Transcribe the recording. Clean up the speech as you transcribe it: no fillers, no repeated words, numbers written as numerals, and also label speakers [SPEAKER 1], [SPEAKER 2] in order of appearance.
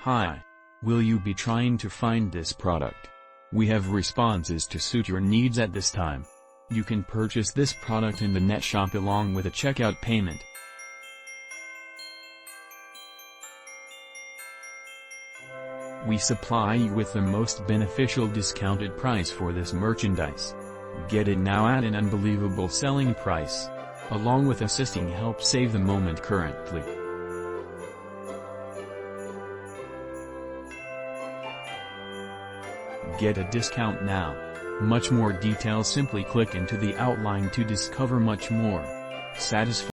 [SPEAKER 1] Hi. Will you be trying to find this product? We have responses to suit your needs at this time. You can purchase this product in the net shop along with a checkout payment. We supply you with the most beneficial discounted price for this merchandise. Get it now at an unbelievable selling price. Along with assisting help save the moment currently. Get a discount now. Much more details, simply click into the outline to discover much more. Satisfied?